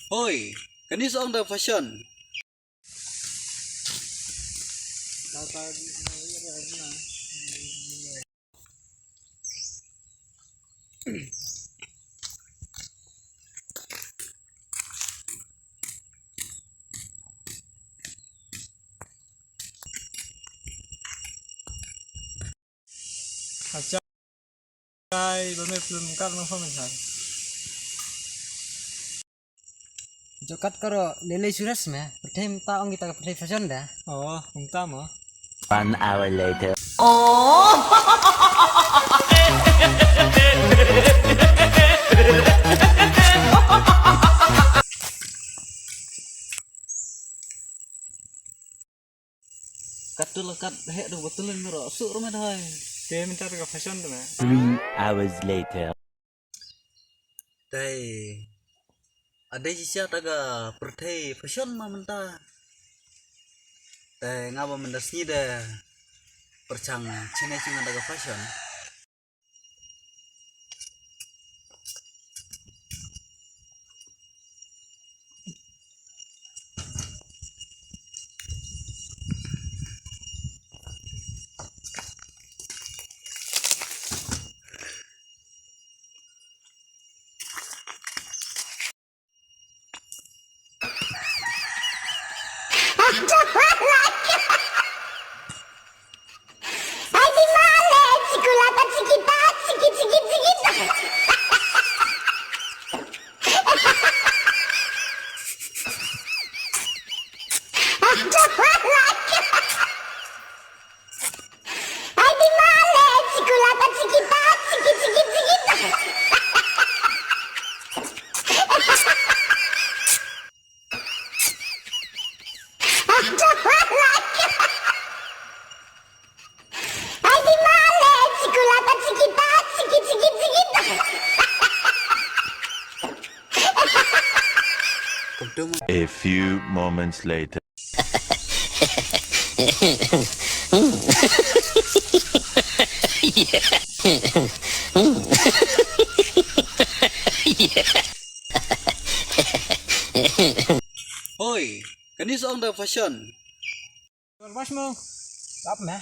Oi, kanis ang the fashion. Ay, bame belum kan ng komentar. Jokat karo lele suras me, pertem taong kita ke fashion dah. Oh, tama. 1 hour later. Kat tu lekat hek tu betul ngero su rumah dah. Dia minta ke fashion tu me. 3 hours later. Dai. Ada sisa taga pertai fashion mah mentah. Dai ngapa mendasni dah. Percang cina cina taga fashion. A few moments later. Oi, kanis ang the fashion. Mas mo. Apa me?